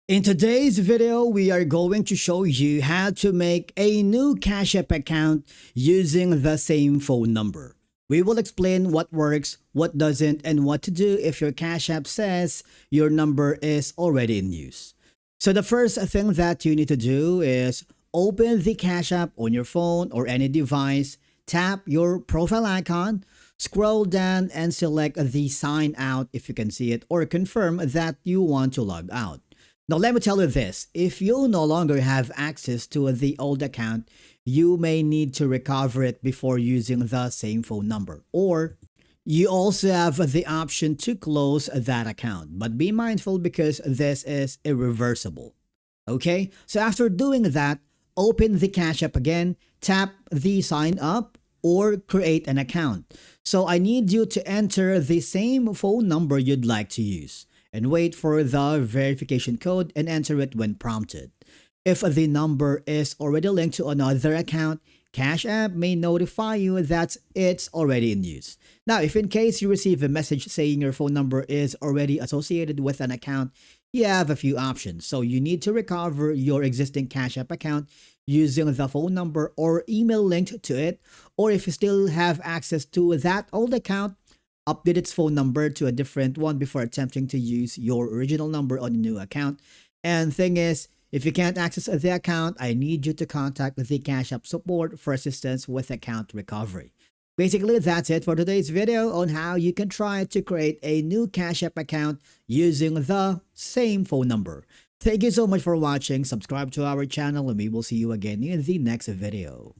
In today's video, we are going to show you how to make a new Cash App account using the same phone number. We will explain what works, what doesn't, and what to do if your Cash App says your number is already in use. So the first thing that you need to do is open the Cash App on your phone or any device, tap your profile icon, scroll down and select the sign out if you can see it, or confirm that you want to log out. Now, let me tell you this, if you no longer have access to the old account, you may need to recover it before using the same phone number. Or you also have the option to close that account, but be mindful because this is irreversible. Okay, so after doing that, open the Cash App again, tap the sign up or create an account. So I need you to enter the same phone number you'd like to use and wait for the verification code and enter it when prompted. If the number is already linked to another account, Cash App may notify you that it's already in use. Now, if in case you receive a message saying your phone number is already associated with an account, you have a few options. So you need to recover your existing Cash App account using the phone number or email linked to it, or if you still have access to that old account, update its phone number to a different one before attempting to use your original number on a new account. And thing is, if you can't access the account, I need you to contact the Cash App support for assistance with account recovery. Basically, that's it for today's video on how you can try to create a new Cash App account using the same phone number. Thank you so much for watching. Subscribe to our channel and we will see you again in the next video.